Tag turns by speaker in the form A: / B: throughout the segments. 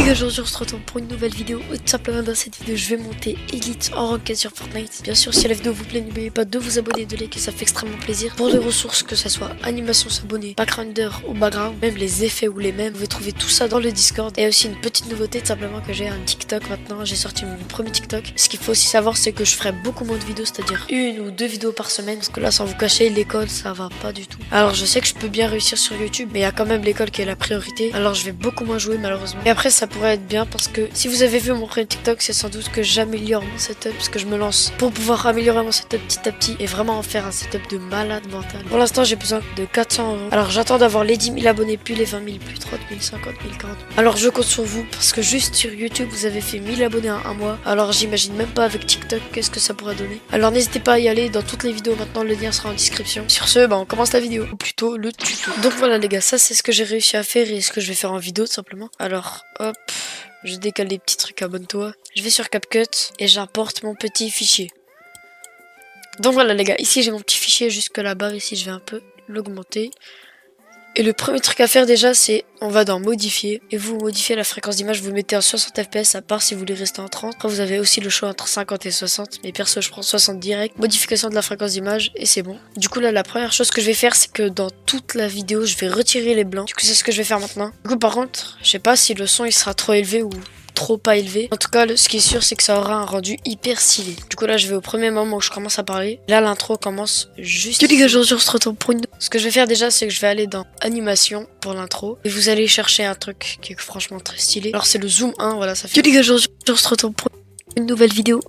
A: les gars, aujourd'hui on se retrouve pour une nouvelle vidéo. Tout simplement dans cette vidéo je vais monter Elite en ranked sur Fortnite. Bien sûr si la vidéo vous plaît n'oubliez pas de vous abonner, de liker, ça fait extrêmement plaisir. Pour les ressources que ça soit animation s'abonner, backgrounder ou background, même les effets ou les mêmes, vous pouvez trouver tout ça dans le Discord. Et aussi une petite nouveauté tout simplement que j'ai un TikTok maintenant, j'ai sorti mon premier TikTok. Ce qu'il faut aussi savoir c'est que je ferai beaucoup moins de vidéos, c'est-à-dire une ou deux vidéos par semaine. Parce que là sans vous cacher l'école ça va pas du tout. Alors je sais que je peux bien réussir sur YouTube mais il y a quand même l'école qui est la priorité. Alors je vais beaucoup moins jouer malheureusement. Et après ça pourrait être bien parce que si vous avez vu mon premier TikTok c'est sans doute que j'améliore mon setup parce que je me lance pour pouvoir améliorer mon setup petit à petit et vraiment en faire un setup de malade mental. Pour l'instant j'ai besoin de 400 €. Alors j'attends d'avoir les 10 000 abonnés puis les 20 000 puis 30 000, 50 000, 40 000. Alors je compte sur vous parce que juste sur YouTube vous avez fait 1000 abonnés en un mois. Alors j'imagine même pas avec TikTok qu'est-ce que ça pourrait donner. Alors n'hésitez pas à y aller dans toutes les vidéos maintenant, le lien sera en description. Sur ce on commence la vidéo ou plutôt le tuto. Donc voilà les gars, ça c'est ce que j'ai réussi à faire et ce que je vais faire en vidéo tout simplement. Alors hop, je décale les petits trucs, abonne-toi. Je vais sur CapCut et j'importe mon petit fichier. Donc voilà les gars, ici j'ai mon petit fichier jusque la barre ici, je vais un peu l'augmenter. Et le premier truc à faire déjà c'est, on va dans modifier et vous modifiez la fréquence d'image, vous le mettez en 60 fps à part si vous voulez rester en 30. Après vous avez aussi le choix entre 50 et 60, mais perso je prends 60 direct. Modification de la fréquence d'image et c'est bon. Du coup là la première chose que je vais faire c'est que dans toute la vidéo je vais retirer les blancs. Du coup c'est ce que je vais faire maintenant. Du coup par contre je sais pas si le son il sera trop élevé ou trop pas élevé. En tout cas ce qui est sûr c'est que ça aura un rendu hyper stylé. Du coup là je vais au premier moment où je commence à parler. Là l'intro commence juste. Les gars aujourd'hui on se retrouve pour une... Ce que je vais faire déjà c'est que je vais aller dans animation pour l'intro. Et vous allez chercher un truc qui est franchement très stylé. Alors c'est le zoom 1, voilà ça fait. Les gars aujourd'hui on se retrouve pour une nouvelle vidéo.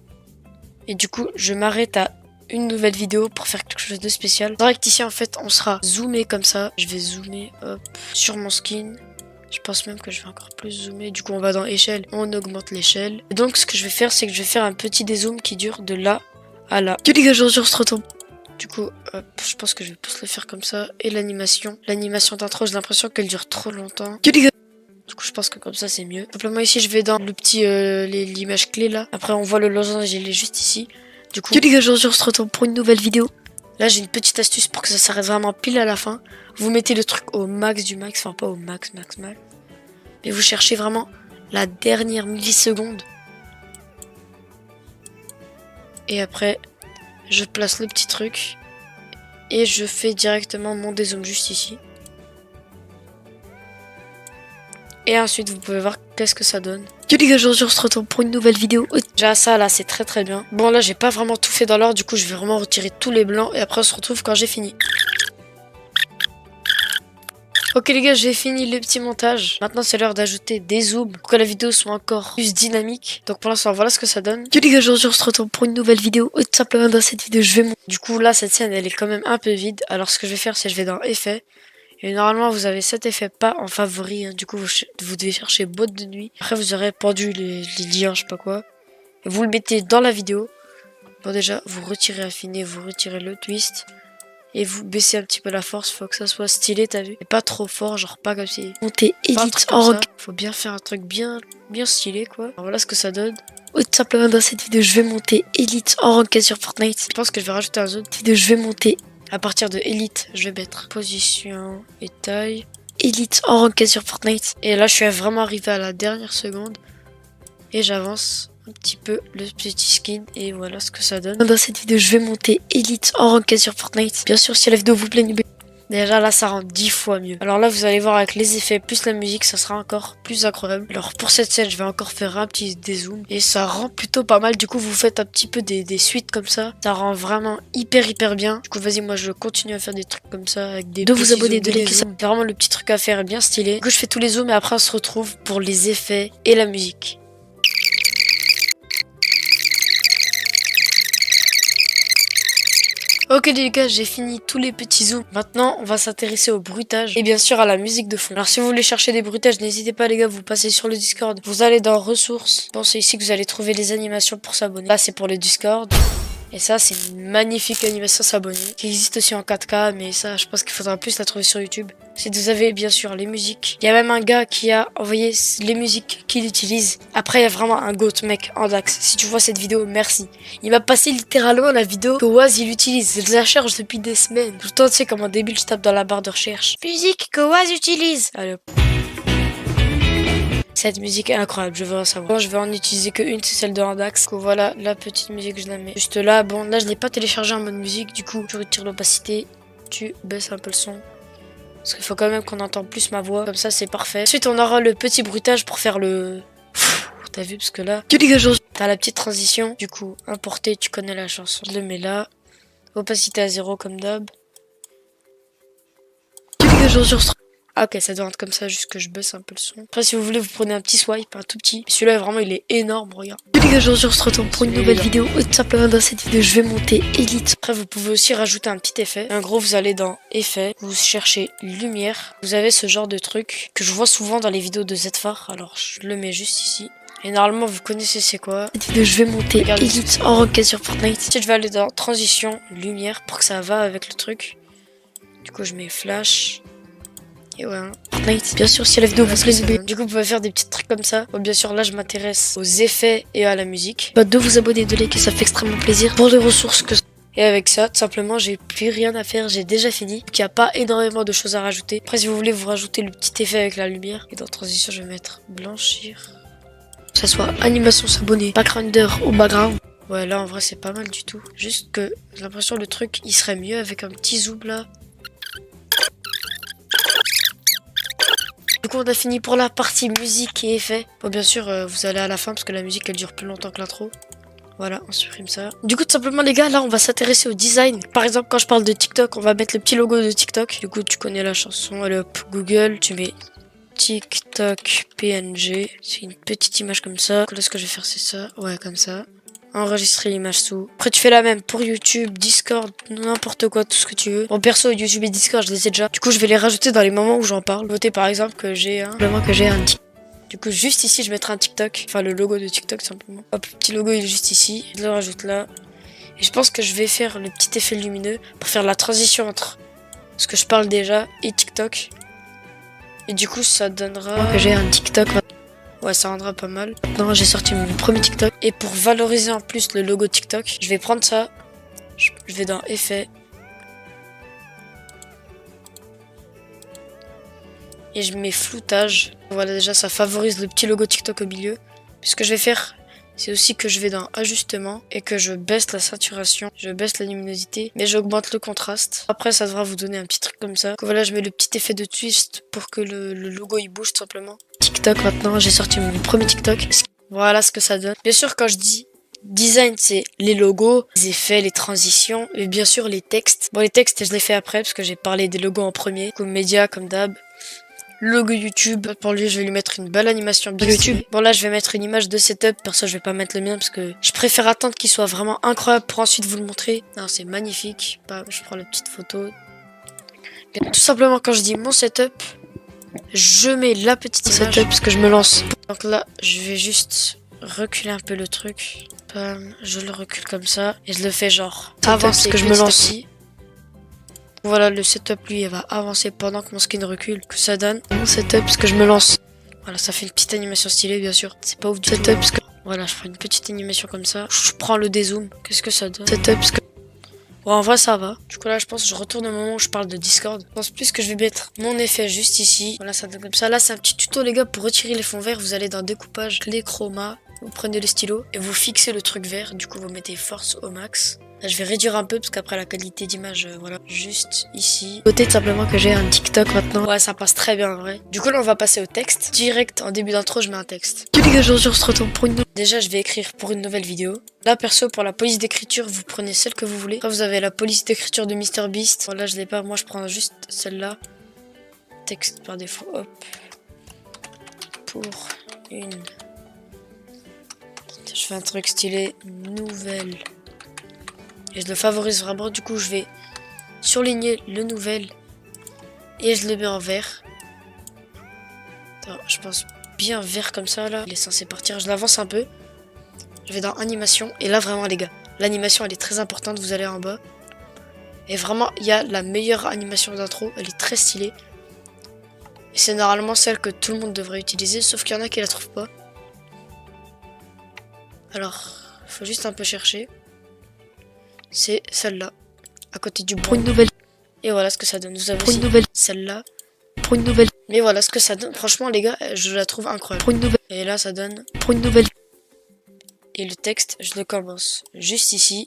A: Et du coup je m'arrête à une nouvelle vidéo pour faire quelque chose de spécial. Direct ici en fait on sera zoomé comme ça. Je vais zoomer hop sur mon skin. Je pense même que je vais encore plus zoomer. Du coup, on va dans échelle, on augmente l'échelle. Et donc, ce que je vais faire, c'est que je vais faire un petit dézoom qui dure de là à là. Les gars, aujourd'hui, on se retrouve. Du coup, hop, je pense que je vais plus le faire comme ça. Et l'animation d'intro, j'ai l'impression qu'elle dure trop longtemps. Les gars. Du coup, je pense que comme ça, c'est mieux. Simplement, ici, je vais dans le petit, l'image clé là. Après, on voit le losange, il est juste ici. Du coup, les gars, aujourd'hui, on se retrouve pour une nouvelle vidéo. Là, j'ai une petite astuce pour que ça s'arrête vraiment pile à la fin. Vous mettez le truc au max du max, enfin pas au max. Mais vous cherchez vraiment la dernière milliseconde. Et après, je place le petit truc. Et je fais directement mon dézoom juste ici. Et ensuite, vous pouvez voir qu'est-ce que ça donne. Les gars, aujourd'hui on se retrouve pour une nouvelle vidéo. Déjà ça là c'est très bien. Bon là j'ai pas vraiment tout fait dans l'ordre, du coup je vais vraiment retirer tous les blancs et après on se retrouve quand j'ai fini. Ok les gars, j'ai fini le petit montage. Maintenant c'est l'heure d'ajouter des zooms pour que la vidéo soit encore plus dynamique. Donc pour l'instant voilà ce que ça donne. Les gars, aujourd'hui on se retrouve pour une nouvelle vidéo. Tout simplement dans cette vidéo je vais monter. Du coup là cette scène elle est quand même un peu vide. Alors ce que je vais faire c'est que je vais dans effet. Et normalement vous avez cet effet pas en favori, hein. Du coup vous devez chercher boîte de nuit. Après vous aurez pendu les liens, je sais pas quoi. Et vous le mettez dans la vidéo. Bon déjà vous retirez affiner, vous retirez le twist. Et vous baissez un petit peu la force, faut que ça soit stylé, t'as vu. Et pas trop fort, genre pas comme si... Monter Elite en rock. Faut bien faire un truc bien stylé quoi. Alors voilà ce que ça donne. Tout simplement dans cette vidéo je vais monter Elite en ranked sur Fortnite. Je pense que je vais rajouter un autre vidéo, je vais monter... À partir de Elite, je vais mettre position et taille. Elite en ranked sur Fortnite. Et là, je suis vraiment arrivé à la dernière seconde. Et j'avance un petit peu le petit skin. Et voilà ce que ça donne. Dans cette vidéo, je vais monter Elite en ranked sur Fortnite. Bien sûr, si la vidéo vous plaît, n'oubliez pas. Déjà là ça rend 10 fois mieux. Alors là vous allez voir avec les effets plus la musique ça sera encore plus incroyable. Alors pour cette scène je vais encore faire un petit dézoom. Et ça rend plutôt pas mal. Du coup vous faites un petit peu des suites comme ça. Ça rend vraiment hyper bien. Du coup vas-y moi je continue à faire des trucs comme ça avec des... De vous abonner, de liker ça. C'est vraiment le petit truc à faire et bien stylé. Du coup je fais tous les zooms et après on se retrouve pour les effets et la musique. Ok les gars, j'ai fini tous les petits zooms. Maintenant, on va s'intéresser au bruitage et bien sûr à la musique de fond. Alors si vous voulez chercher des bruitages, n'hésitez pas les gars, vous passez sur le Discord. Vous allez dans ressources. Bon, c'est ici que vous allez trouver les animations pour s'abonner. Là, c'est pour le Discord. Et ça, c'est une magnifique animation s'abonner qui existe aussi en 4K, mais ça, je pense qu'il faudra plus la trouver sur YouTube. Si vous avez bien sûr les musiques. Il y a même un gars qui a envoyé les musiques qu'il utilise. Après, il y a vraiment un goat mec en Dax. Si tu vois cette vidéo, merci. Il m'a passé littéralement la vidéo que Waz il utilise. Je la cherche depuis des semaines. Tout le temps, tu sais, comme un débile, je tape dans la barre de recherche. Musique que Waz utilise. Allez. Cette musique est incroyable, je veux en savoir. Bon, je vais en utiliser que une, c'est celle de Randax. Donc voilà, la petite musique, je la mets juste là. Bon, là, je l'ai pas téléchargé en mode musique, du coup, tu retires l'opacité, tu baisses un peu le son. Parce qu'il faut quand même qu'on entende plus ma voix. Comme ça, c'est parfait. Ensuite, on aura le petit bruitage pour faire le... T'as vu, parce que là, t'as la petite transition. Du coup, importer, tu connais la chanson. Je le mets là. Opacité à 0 comme d'hab. Ah, ok, ça doit être comme ça, juste que je baisse un peu le son. Après, si vous voulez, vous prenez un petit swipe, un tout petit. Celui-là, vraiment, il est énorme, regarde. Les gars, aujourd'hui, on se retrouve pour une nouvelle vidéo. Tout simplement, dans cette vidéo, je vais monter Elite. Après, vous pouvez aussi rajouter un petit effet. En gros, vous allez dans Effets, vous cherchez Lumière. Vous avez ce genre de truc que je vois souvent dans les vidéos de Zfar. Alors, je le mets juste ici. Et normalement, vous connaissez c'est quoi. Cette vidéo, je vais monter Elite en roquette sur Fortnite. Ensuite, je vais aller dans Transition, Lumière, pour que ça va avec le truc. Du coup, je mets Flash. Et ouais, Fortnite. Bien sûr, si la vidéo vous plaît, du coup, vous pouvez faire des petits trucs comme ça. Bon, bien sûr, là, je m'intéresse aux effets et à la musique. De vous abonner, de liker, ça fait extrêmement plaisir. Pour les ressources que... Et avec ça, tout simplement, j'ai plus rien à faire. J'ai déjà fini. Il n'y a pas énormément de choses à rajouter. Après, si vous voulez, vous rajoutez le petit effet avec la lumière. Et dans transition, je vais mettre blanchir. Que ça soit animation s'abonner, backgrounder ou background. Ouais, là, en vrai, c'est pas mal du tout. Juste que j'ai l'impression le truc, il serait mieux avec un petit zoom là. Du coup, on a fini pour la partie musique et effets. Bon, bien sûr, vous allez à la fin parce que la musique, elle dure plus longtemps que l'intro. Voilà, on supprime ça. Du coup, tout simplement, les gars, là, on va s'intéresser au design. Par exemple, quand je parle de TikTok, on va mettre le petit logo de TikTok. Du coup, tu connais la chanson. Allez hop, Google, tu mets TikTok PNG. C'est une petite image comme ça. Là, ce que je vais faire, c'est ça. Ouais, comme ça. Enregistrer l'image sous. Après, tu fais la même pour YouTube, Discord, n'importe quoi, tout ce que tu veux. Bon, perso, YouTube et Discord, je les ai déjà. Du coup, je vais les rajouter dans les moments où j'en parle. Notez par exemple que j'ai un... Du coup, juste ici, je mettrai un TikTok. Enfin, le logo de TikTok, simplement. Hop, le petit logo, il est juste ici. Je le rajoute là. Et je pense que je vais faire le petit effet lumineux pour faire la transition entre ce que je parle déjà et TikTok. Et du coup, ça donnera... que j'ai un TikTok. Ouais, ça rendra pas mal. Maintenant, j'ai sorti mon premier TikTok. Et pour valoriser en plus le logo TikTok, je vais prendre ça. Je vais dans Effets. Et je mets floutage. Voilà, déjà, ça favorise le petit logo TikTok au milieu. Puis ce que je vais faire, c'est aussi que je vais dans Ajustement et que je baisse la saturation, je baisse la luminosité, mais j'augmente le contraste. Après, ça devra vous donner un petit truc comme ça. Donc voilà, je mets le petit effet de twist pour que le logo il bouge tout simplement. TikTok maintenant, j'ai sorti mon premier TikTok. Voilà ce que ça donne. Bien sûr, quand je dis design, c'est les logos, les effets, les transitions, et bien sûr les textes. Bon, les textes, je les fais après parce que j'ai parlé des logos en premier, comme média, comme d'hab. Logo YouTube, pour lui je vais lui mettre une belle animation bien YouTube. Bon là je vais mettre une image de setup, perso je vais pas mettre le mien parce que je préfère attendre qu'il soit vraiment incroyable pour ensuite vous le montrer. Non, c'est magnifique. Bam, je prends la petite photo. Bien, tout simplement quand je dis mon setup, je mets la petite image setup parce que je me lance. Donc là je vais juste reculer un peu le truc. Bam, je le recule comme ça et je le fais genre avancer que je me lance. Voilà, le setup, lui, il va avancer pendant que mon skin recule. Que ça donne mon setup, parce que je me lance. Voilà, ça fait une petite animation stylée, bien sûr. C'est pas ouf du setup, parce que... Voilà, je ferai une petite animation comme ça. Je prends le dézoom. Qu'est-ce que ça donne? Setup, parce que... Bon, en vrai, ça va. Du coup, là, je pense que je retourne au moment où je parle de Discord. Je pense plus que je vais mettre mon effet juste ici. Voilà, ça donne comme ça. Là, c'est un petit tuto, les gars, pour retirer les fonds verts. Vous allez dans Découpage, Clé Chroma. Vous prenez le stylo et vous fixez le truc vert. Du coup, vous mettez force au max. Là, je vais réduire un peu parce qu'après la qualité d'image, voilà, juste ici. Notez tout simplement que j'ai un TikTok maintenant. Ouais, ça passe très bien en vrai. Du coup, là, on va passer au texte. Direct, en début d'intro, je mets un texte. Les gars, aujourd'hui, on se retrouve pour une... Déjà, je vais écrire pour une nouvelle vidéo. Là, perso, pour la police d'écriture, vous prenez celle que vous voulez. Après, vous avez la police d'écriture de MrBeast. Bon, là, je l'ai pas. Moi, je prends juste celle-là. Texte par défaut. Hop. Pour une... Je fais un truc stylé. Nouvelle... Et je le favorise vraiment, du coup je vais surligner le nouvel et je le mets en vert. Attends, je pense bien vert comme ça là. Il est censé partir, je l'avance un peu. Je vais dans animation et là vraiment les gars, l'animation elle est très importante, vous allez en bas. Et vraiment il y a la meilleure animation d'intro, elle est très stylée. Et c'est normalement celle que tout le monde devrait utiliser, sauf qu'il y en a qui la trouvent pas. Alors, faut juste un peu chercher. C'est celle-là, à côté du pour une nouvelle. Et voilà ce que ça donne. Vous avez pour une nouvelle celle-là. Pour une nouvelle. Mais voilà ce que ça donne. Franchement les gars, je la trouve incroyable. Pour une nouvelle. Et là ça donne pour une nouvelle. Et le texte, je le commence juste ici.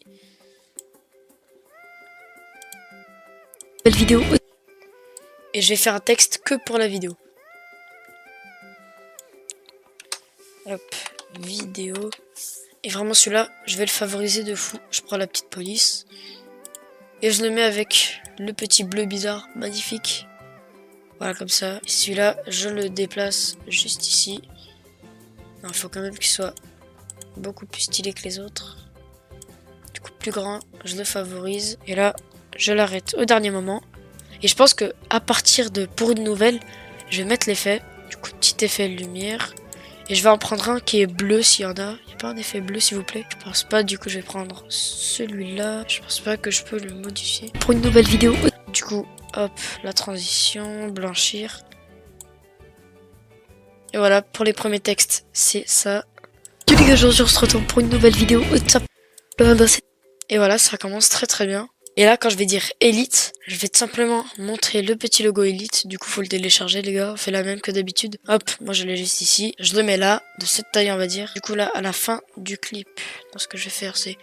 A: Nouvelle vidéo. Et je vais faire un texte que pour la vidéo. Hop, vidéo. Et vraiment celui-là, je vais le favoriser de fou. Je prends la petite police. Et je le mets avec le petit bleu bizarre, magnifique. Voilà, comme ça. Et celui-là, je le déplace juste ici. Il faut quand même qu'il soit beaucoup plus stylé que les autres. Du coup, plus grand, je le favorise. Et là, je l'arrête au dernier moment. Et je pense que à partir de pour une nouvelle, je vais mettre l'effet. Du coup, petit effet lumière. Et je vais en prendre un qui est bleu s'il y en a. Il n'y a pas un effet bleu s'il vous plaît? Je pense pas, du coup je vais prendre celui-là. Je pense pas que je peux le modifier. Pour une nouvelle vidéo. Du coup, hop, la transition, blanchir. Et voilà, pour les premiers textes, c'est ça. Salut les gars, aujourd'hui on se retrouve pour une nouvelle vidéo. Et voilà, ça commence très très bien. Et là, quand je vais dire Elite, je vais tout simplement montrer le petit logo Elite. Du coup, faut le télécharger, les gars. On fait la même que d'habitude. Hop, moi je l'ai juste ici. Je le mets là, de cette taille, on va dire. Du coup, là, à la fin du clip, donc, ce que je vais faire, c'est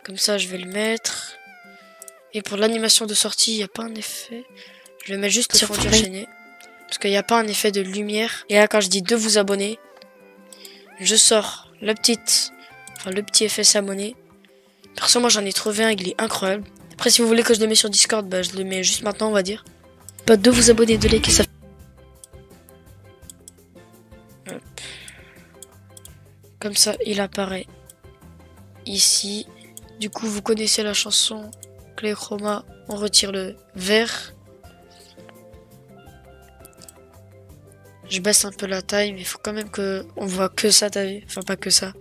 A: comme ça, je vais le mettre. Et pour l'animation de sortie, il n'y a pas un effet. Je vais mettre juste le fondu enchaîné. Parce qu'il n'y a pas un effet de lumière. Et là, quand je dis de vous abonner, je sors le petit effet s'abonner. Perso, moi j'en ai trouvé un, il est incroyable. Après, si vous voulez que je le mette sur Discord, bah je le mets juste maintenant, on va dire. Pas de vous abonner, de liker, ça. Hop. Comme ça, il apparaît ici. Du coup, vous connaissez la chanson Clé Chroma, on retire le vert. Je baisse un peu la taille, mais il faut quand même que on voit que ça, t'as vu? Enfin, pas que ça.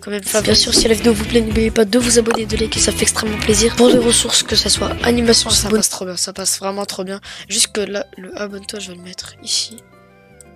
A: Quand même, bien sûr, si la vidéo vous plaît, n'oubliez pas de vous abonner, de liker, ça fait extrêmement plaisir. Pour des ressources, que ça soit animation, ça passe trop bien, ça passe vraiment trop bien. Juste que là, le abonne-toi, je vais le mettre ici.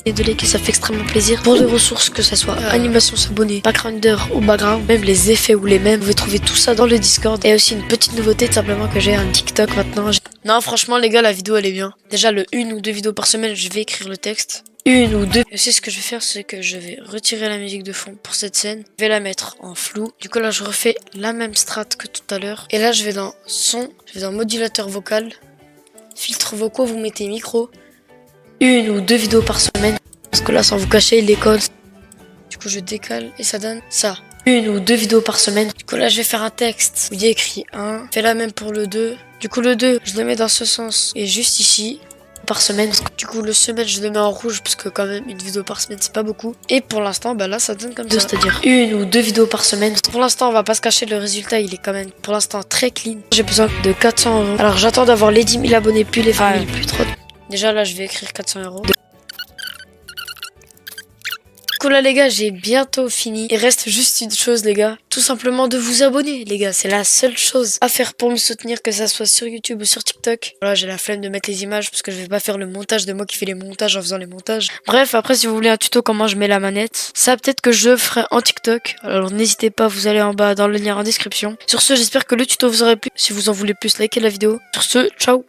A: Et de liker, ça fait extrêmement plaisir. Pour des ressources, que ça soit animation, s'abonner, backgrounder ou background, même les effets ou les mêmes, vous pouvez trouver tout ça dans le Discord. Et aussi une petite nouveauté, tout simplement que j'ai un TikTok maintenant. Non, franchement, les gars, la vidéo elle est bien. Déjà, le 1 ou 2 vidéos par semaine, je vais écrire le texte. Une ou deux. Et aussi, ce que je vais faire, c'est que je vais retirer la musique de fond pour cette scène. Je vais la mettre en flou. Du coup, là, je refais la même strat que tout à l'heure. Et là, je vais dans son, je vais dans modulateur vocal. Filtre vocaux, vous mettez micro. 1 ou 2 vidéos par semaine. Parce que là, sans vous cacher, l'école. Du coup, je décale et ça donne ça. 1 ou 2 vidéos par semaine. Du coup, là, je vais faire un texte où il y a écrit 1. Je fais la même pour le 2. Du coup, le 2, je le mets dans ce sens. Et juste ici. Par semaine. Du coup, le semaine, je le mets en rouge parce que quand même, une vidéo par semaine, c'est pas beaucoup. Et pour l'instant, bah là, ça donne comme ça. C'est-à-dire 1 ou 2 vidéos par semaine. Pour l'instant, on va pas se cacher, le résultat, il est quand même pour l'instant très clean. J'ai besoin de 400 €. Alors, j'attends d'avoir les 10 000 abonnés, puis les 20 000, plus trop. Déjà, là, je vais écrire 400 €. Du coup là les gars, j'ai bientôt fini. Il reste juste une chose les gars, tout simplement de vous abonner les gars. C'est la seule chose à faire pour me soutenir, que ça soit sur YouTube ou sur TikTok. Voilà, j'ai la flemme de mettre les images parce que je vais pas faire le montage de moi qui fait les montages en faisant les montages. Bref, après si vous voulez un tuto comment je mets la manette, ça peut-être que je ferai en TikTok. Alors n'hésitez pas, vous allez en bas dans le lien en description. Sur ce, j'espère que le tuto vous aura plu. Si vous en voulez plus, likez la vidéo. Sur ce, ciao.